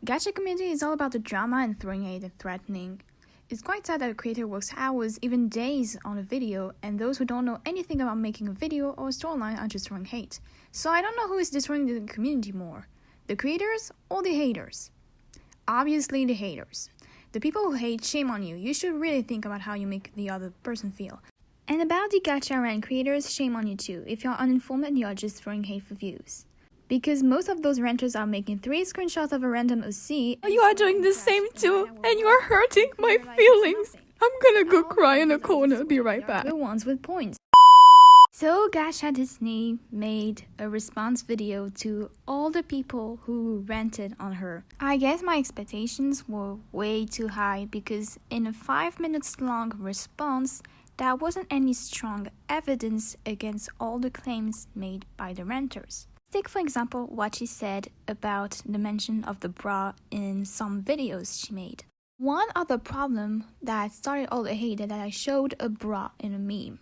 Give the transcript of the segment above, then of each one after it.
Gacha community is all about the drama and throwing hate and threatening. It's quite sad that a creator works hours, even days, on a video, and those who don't know anything about making a video or a storyline are just throwing hate. So I don't know who is destroying the community more, the creators or the haters. Obviously the haters. The people who hate, shame on you. You should really think about how you make the other person feel. And about the gacha rant creators, shame on you too, if you're uninformed and you're just throwing hate for views. Because most of those renters are making 3 screenshots of a random OC. You are doing the same too, and you are hurting my feelings. I'm gonna go cry in a corner, be right back. The ones with points. So Gacha Disney made a response video to all the people who ranted on her. I guess my expectations were way too high because in a 5 minutes long response, there wasn't any strong evidence against all the claims made by the ranters. Take for example what she said about the mention of the bra in some videos she made. One other problem that started all the hate that I showed a bra in a meme.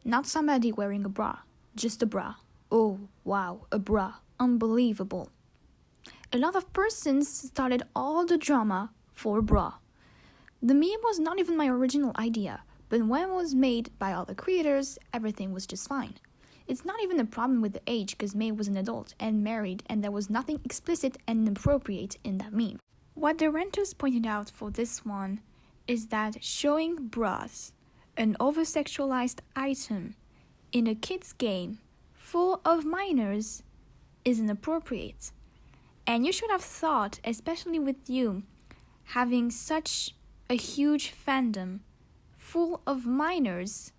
Not somebody wearing a bra, just a bra. Oh wow, a bra, unbelievable. A lot of persons started all the drama for a bra. The meme was not even my original idea, but when it was made by other creators, everything was just fine. It's not even a problem with the age because May was an adult and married and there was nothing explicit and inappropriate in that meme. What the renters pointed out for this one is that showing bras, an over-sexualized item, in a kid's game full of minors is inappropriate. And you should have thought, especially with you, having such a huge fandom full of minors,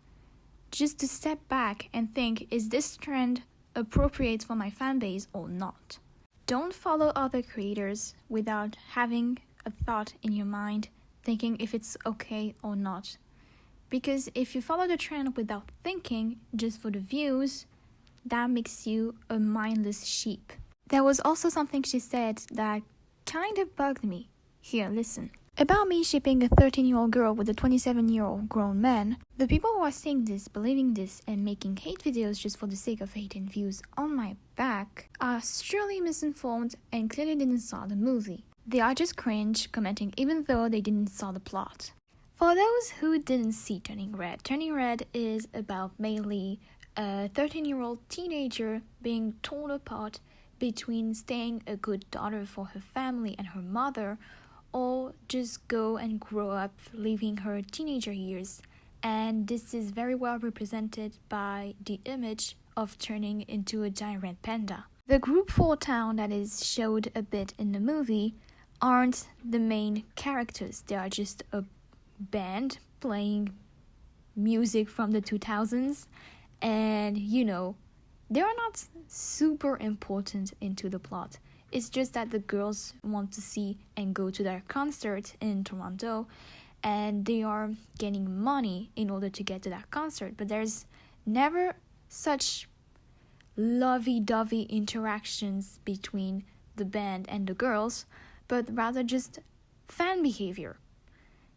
just to step back and think, is this trend appropriate for my fanbase or not? Don't follow other creators without having a thought in your mind, thinking if it's okay or not. Because if you follow the trend without thinking, just for the views, that makes you a mindless sheep. There was also something she said that kind of bugged me. Here, listen. About me shipping a 13-year-old girl with a 27-year-old grown man, the people who are saying this, believing this, and making hate videos just for the sake of hate and views on my back are surely misinformed and clearly didn't saw the movie. They are just cringe, commenting even though they didn't saw the plot. For those who didn't see Turning Red is about mainly a 13-year-old teenager being torn apart between staying a good daughter for her family and her mother, or just go and grow up leaving her teenager years. And this is very well represented by the image of turning into a giant red panda. The group 4 town that is showed a bit in the movie aren't the main characters. They are just a band playing music from the 2000s, and they are not super important into the plot. It's just that the girls want to see and go to their concert in Toronto, and they are getting money in order to get to that concert, but there's never such lovey-dovey interactions between the band and the girls, but rather just fan behavior.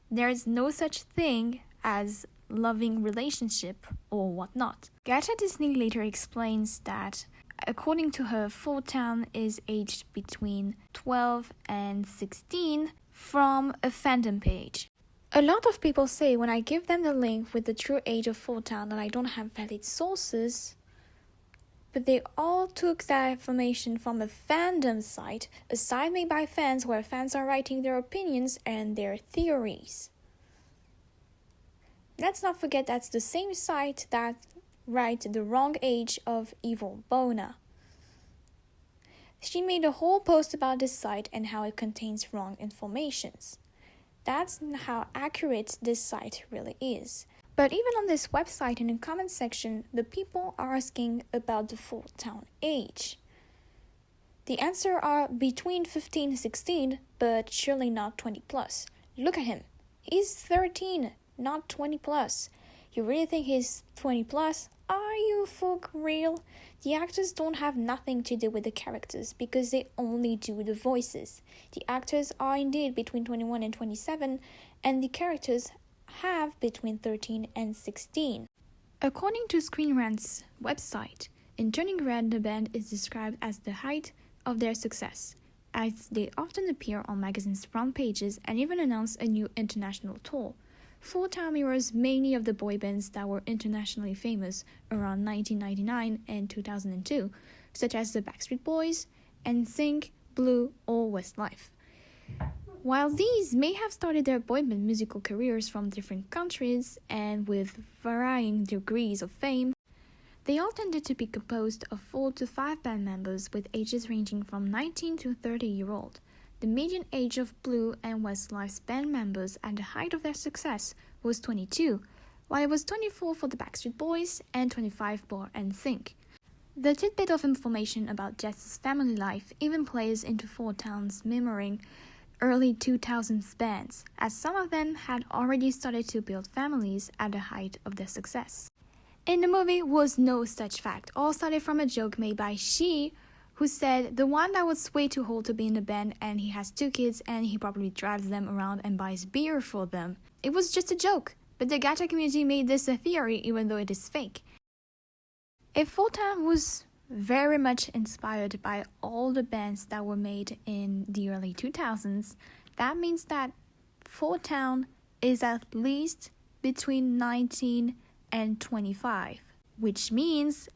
There's no such thing as loving relationship or whatnot. Gacha Disney later explains that according to her, 4 town is aged between 12 and 16 from a fandom page. A lot of people say when I give them the link with the true age of 4 town that I don't have valid sources, but they all took that information from a fandom site, a site made by fans where fans are writing their opinions and their theories. Let's not forget that's the same site that write the wrong age of Evil Bona. She made a whole post about this site and how it contains wrong informations. That's how accurate this site really is. But even on this website in the comment section, the people are asking about the 4 town age. The answer are between 15 and 16, but surely not 20 plus. Look at him. He's 13, not 20 plus. You really think he's 20 plus? Are you for real? The actors don't have nothing to do with the characters because they only do the voices. The actors are indeed between 21 and 27, and the characters have between 13 and 16. According to Screen Rant's website, in Turning Red, the band is described as the height of their success. as they often appear on magazines' front pages and even announce a new international tour. 4Town mirrors many of the boy bands that were internationally famous around 1999 and 2002, such as the Backstreet Boys, NSYNC, Blue, or Westlife. While these may have started their boy band musical careers from different countries and with varying degrees of fame, they all tended to be composed of 4 to 5 band members with ages ranging from 19 to 30-year-old. The median age of Blue and Westlife's band members at the height of their success was 22, while it was 24 for the Backstreet Boys and 25 for NSYNC. The tidbit of information about Jess's family life even plays into 4Town's mirroring early 2000s bands, as some of them had already started to build families at the height of their success. In the movie was no such fact. All started from a joke made by She, who said the one that was way too old to be in the band and he has 2 kids and he probably drives them around and buys beer for them. It was just a joke, but the gacha community made this a theory even though it is fake. If 4Town was very much inspired by all the bands that were made in the early 2000s, that means that 4Town is at least between 19 and 25, which means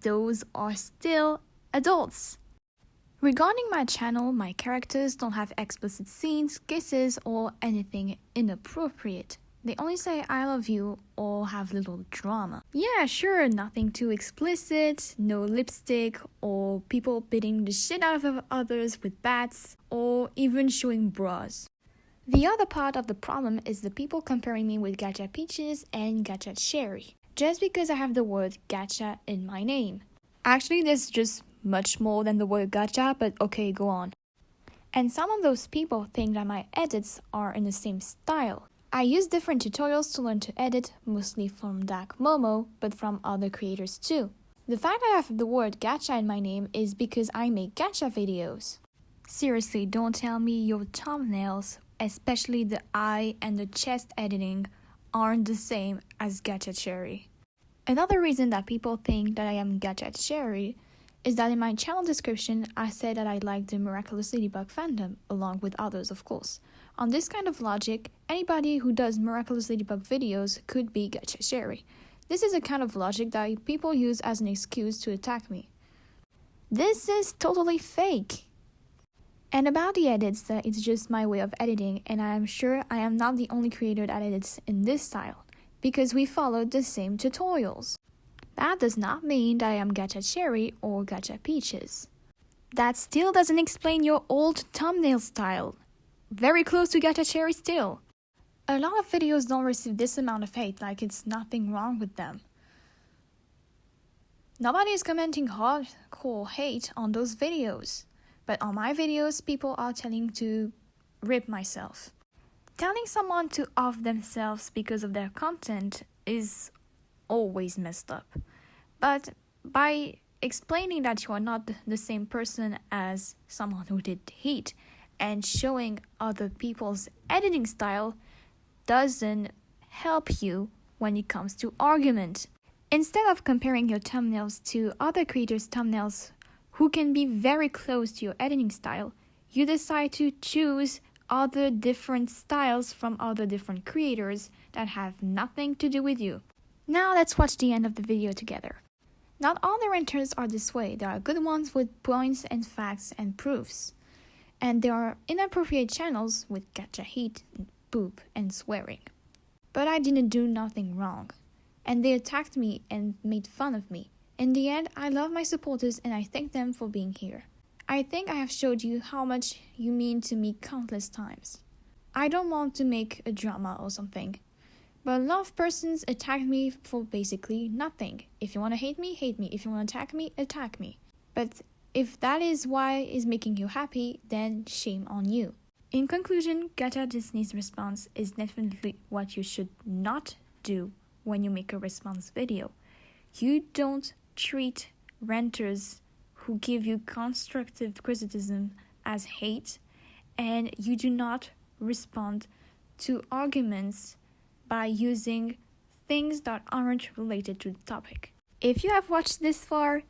those are still adults. Regarding my channel, my characters don't have explicit scenes, kisses, or anything inappropriate. They only say I love you or have little drama. Yeah, sure, nothing too explicit, no lipstick, or people beating the shit out of others with bats, or even showing bras. The other part of the problem is the people comparing me with Gacha Peaches and Gacha Cherry, just because I have the word gacha in my name. Actually, there's just much more than the word gacha, but okay, go on. And some of those people think that my edits are in the same style. I use different tutorials to learn to edit, mostly from Dark Momo, but from other creators too. The fact I have the word gacha in my name is because I make gacha videos. Seriously, don't tell me your thumbnails, especially the eye and the chest editing, aren't the same as Gacha Cherry. Another reason that people think that I am Gacha Cherry is that in my channel description I said that I like the Miraculous Ladybug fandom, along with others of course. On this kind of logic, anybody who does Miraculous Ladybug videos could be Gacha Cherry. This is a kind of logic that people use as an excuse to attack me. This is totally fake. And about the edits, it's just my way of editing, and I am sure I am not the only creator that edits in this style, because we followed the same tutorials. That does not mean that I am Gacha Cherry or Gacha Peaches. That still doesn't explain your old thumbnail style. Very close to Gacha Cherry still. A lot of videos don't receive this amount of hate, like it's nothing wrong with them. Nobody is commenting hardcore hate on those videos. But on my videos, people are telling to rip myself. Telling someone to off themselves because of their content is always messed up. But by explaining that you are not the same person as someone who did hate and showing other people's editing style doesn't help you when it comes to argument. Instead of comparing your thumbnails to other creators' thumbnails who can be very close to your editing style, you decide to choose other different styles from other different creators that have nothing to do with you. Now let's watch the end of the video together. Not all the renters are this way. There are good ones with points and facts and proofs. And there are inappropriate channels with gacha hate, poop, and swearing. But I didn't do nothing wrong. And they attacked me and made fun of me. In the end, I love my supporters and I thank them for being here. I think I have showed you how much you mean to me countless times. I don't want to make a drama or something, but a lot of persons attack me for basically nothing. If you want to hate me, hate me. If you want to attack me, attack me. But if that is why is making you happy, then shame on you. In conclusion, Gacha Disney's response is definitely what you should not do when you make a response video. You don't treat renters who give you constructive criticism as hate, and you do not respond to arguments by using things that aren't related to the topic. If you have watched this far,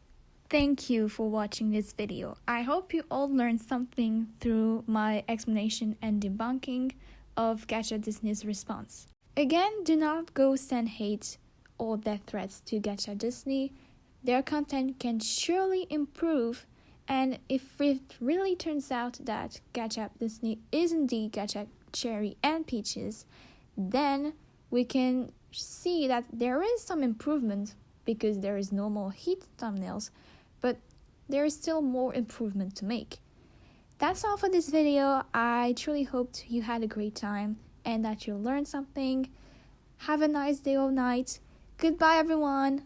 Thank you for watching this video. I hope you all learned something through my explanation and debunking of Gacha Disney's response. Again, do not go send hate or death threats to Gacha Disney. Their content can surely improve, and if it really turns out that Gacha Disney is indeed Gacha Cherry and Peaches, then we can see that there is some improvement because there is no more heat thumbnails, but there is still more improvement to make. That's all for this video. I truly hoped you had a great time and that you learned something. Have a nice day or night. Goodbye, everyone.